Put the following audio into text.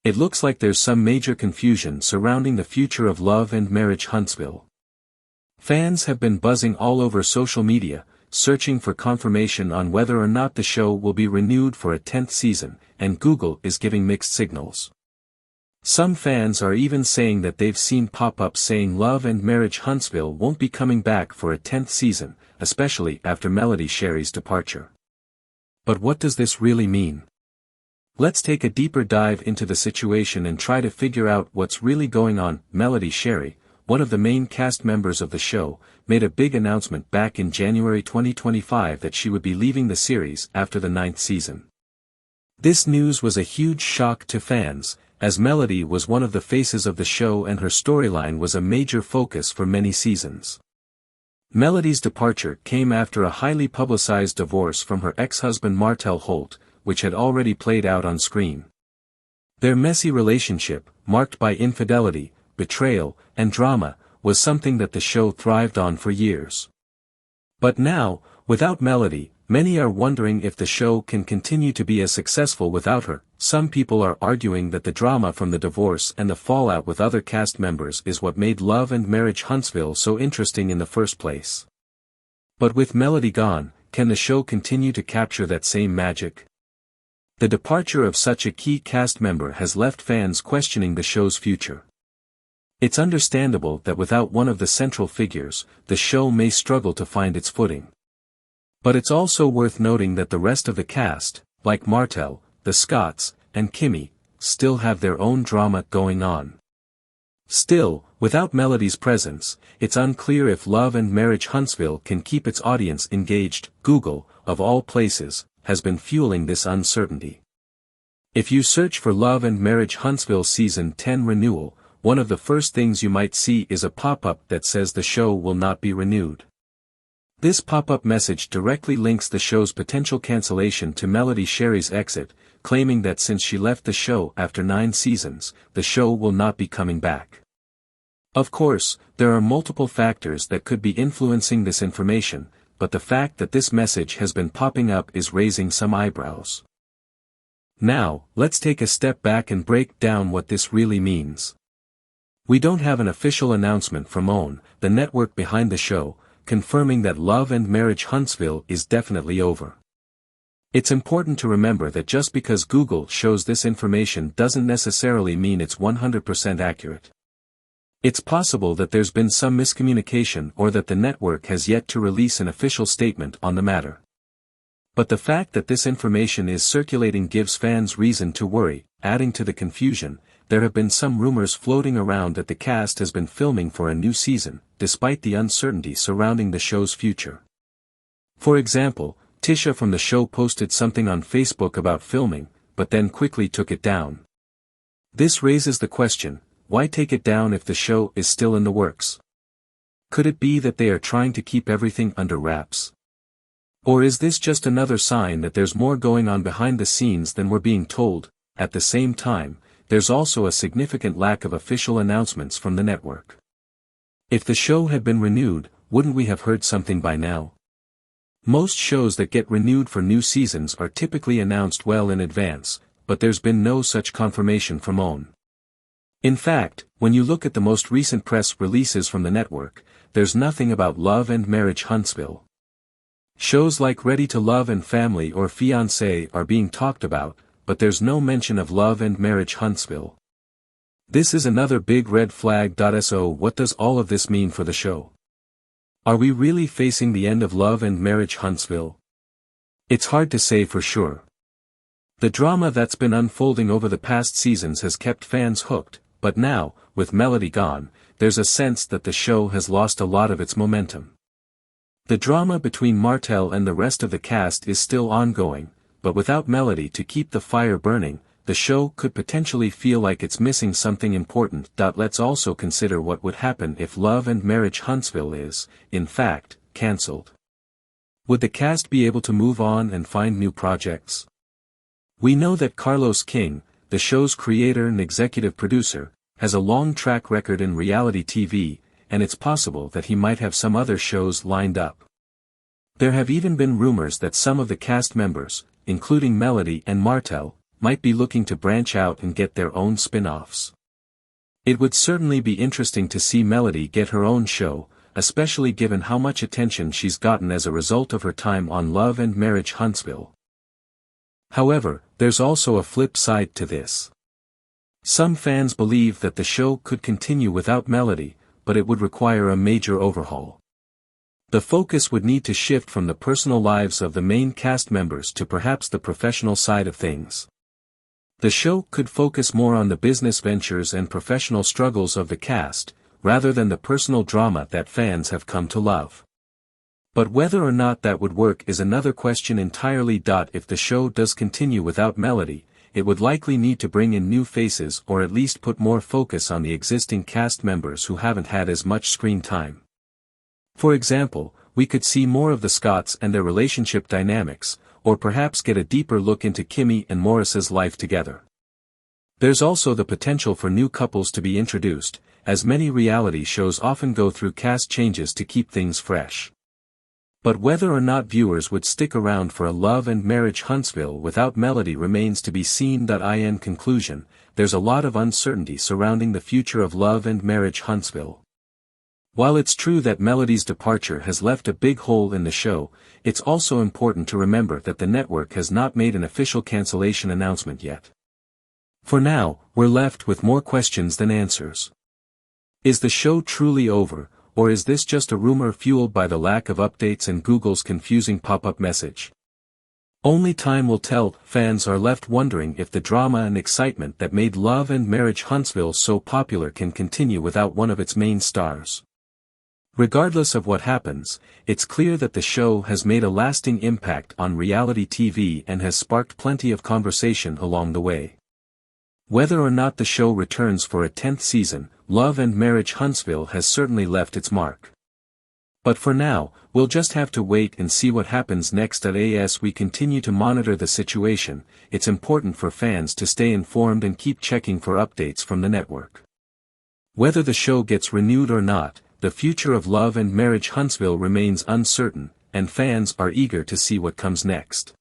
It looks like there's some major confusion surrounding the future of Love and Marriage Huntsville. Fans have been buzzing all over social media, searching for confirmation on whether or not the show will be renewed for a 10th season, and Google is giving mixed signals. Some fans are even saying that they've seen pop-ups saying Love and Marriage Huntsville won't be coming back for a 10th season, especially after Melody Sherry's departure. But what does this really mean? Let's take a deeper dive into the situation and try to figure out what's really going on. Melody Sherry, one of the main cast members of the show, made a big announcement back in January 2025 that she would be leaving the series after the 9th season. This news was a huge shock to fans, as Melody was one of the faces of the show and her storyline was a major focus for many seasons. Melody's departure came after a highly publicized divorce from her ex-husband Martel Holt, which had already played out on screen. Their messy relationship, marked by infidelity, betrayal, and drama, was something that the show thrived on for years. But now, without Melody, many are wondering if the show can continue to be as successful without her. Some people are arguing that the drama from the divorce and the fallout with other cast members is what made Love and Marriage Huntsville so interesting in the first place. But with Melody gone, can the show continue to capture that same magic? The departure of such a key cast member has left fans questioning the show's future. It's understandable that without one of the central figures, the show may struggle to find its footing. But it's also worth noting that the rest of the cast, like Martel, the Scotts, and Kimmy, still have their own drama going on. Still, without Melody's presence, it's unclear if Love and Marriage Huntsville can keep its audience engaged. Google, of all places, has been fueling this uncertainty. If you search for Love and Marriage Huntsville Season 10 renewal, one of the first things you might see is a pop-up that says the show will not be renewed. This pop-up message directly links the show's potential cancellation to Melody Sherry's exit, claiming that since she left the show after 9 seasons, the show will not be coming back. Of course, there are multiple factors that could be influencing this information, but the fact that this message has been popping up is raising some eyebrows. Now, let's take a step back and break down what this really means. We don't have an official announcement from OWN, the network behind the show, confirming that Love and Marriage Huntsville is definitely over. It's important to remember that just because Google shows this information doesn't necessarily mean it's 100% accurate. It's possible that there's been some miscommunication or that the network has yet to release an official statement on the matter. But the fact that this information is circulating gives fans reason to worry. Adding to the confusion, there have been some rumors floating around that the cast has been filming for a new season, despite the uncertainty surrounding the show's future. For example, Tisha from the show posted something on Facebook about filming, but then quickly took it down. This raises the question, why take it down if the show is still in the works? Could it be that they are trying to keep everything under wraps? Or is this just another sign that there's more going on behind the scenes than we're being told? At the same time, there's also a significant lack of official announcements from the network. If the show had been renewed, wouldn't we have heard something by now? Most shows that get renewed for new seasons are typically announced well in advance, but there's been no such confirmation from OWN. In fact, when you look at the most recent press releases from the network, there's nothing about Love and Marriage Huntsville. Shows like Ready to Love and Family or Fiancé are being talked about, but there's no mention of Love and Marriage Huntsville. This is another big red flag. So what does all of this mean for the show? Are we really facing the end of Love and Marriage Huntsville? It's hard to say for sure. The drama that's been unfolding over the past seasons has kept fans hooked, but now, with Melody gone, there's a sense that the show has lost a lot of its momentum. The drama between Martel and the rest of the cast is still ongoing, but without Melody to keep the fire burning, the show could potentially feel like it's missing something important. Let's also consider what would happen if Love and Marriage Huntsville is, in fact, cancelled. Would the cast be able to move on and find new projects? We know that Carlos King, the show's creator and executive producer, has a long track record in reality TV, and it's possible that he might have some other shows lined up. There have even been rumors that some of the cast members, including Melody and Martel, might be looking to branch out and get their own spin-offs. It would certainly be interesting to see Melody get her own show, especially given how much attention she's gotten as a result of her time on Love and Marriage Huntsville. However, there's also a flip side to this. Some fans believe that the show could continue without Melody, but it would require a major overhaul. The focus would need to shift from the personal lives of the main cast members to perhaps the professional side of things. The show could focus more on the business ventures and professional struggles of the cast, rather than the personal drama that fans have come to love. But whether or not that would work is another question entirely. If the show does continue without Melody, it would likely need to bring in new faces or at least put more focus on the existing cast members who haven't had as much screen time. For example, we could see more of the Scotts and their relationship dynamics, or perhaps get a deeper look into Kimmy and Morris's life together. There's also the potential for new couples to be introduced, as many reality shows often go through cast changes to keep things fresh. But whether or not viewers would stick around for a Love and Marriage Huntsville without Melody remains to be seen. In conclusion, there's a lot of uncertainty surrounding the future of Love and Marriage Huntsville. While it's true that Melody's departure has left a big hole in the show, it's also important to remember that the network has not made an official cancellation announcement yet. For now, we're left with more questions than answers. Is the show truly over, or is this just a rumor fueled by the lack of updates and Google's confusing pop-up message? Only time will tell. Fans are left wondering if the drama and excitement that made Love and Marriage Huntsville so popular can continue without one of its main stars. Regardless of what happens, it's clear that the show has made a lasting impact on reality TV and has sparked plenty of conversation along the way. Whether or not the show returns for a 10th season, Love and Marriage Huntsville has certainly left its mark. But for now, we'll just have to wait and see what happens next. As we continue to monitor the situation, it's important for fans to stay informed and keep checking for updates from the network. Whether the show gets renewed or not, the future of Love and Marriage Huntsville remains uncertain, and fans are eager to see what comes next.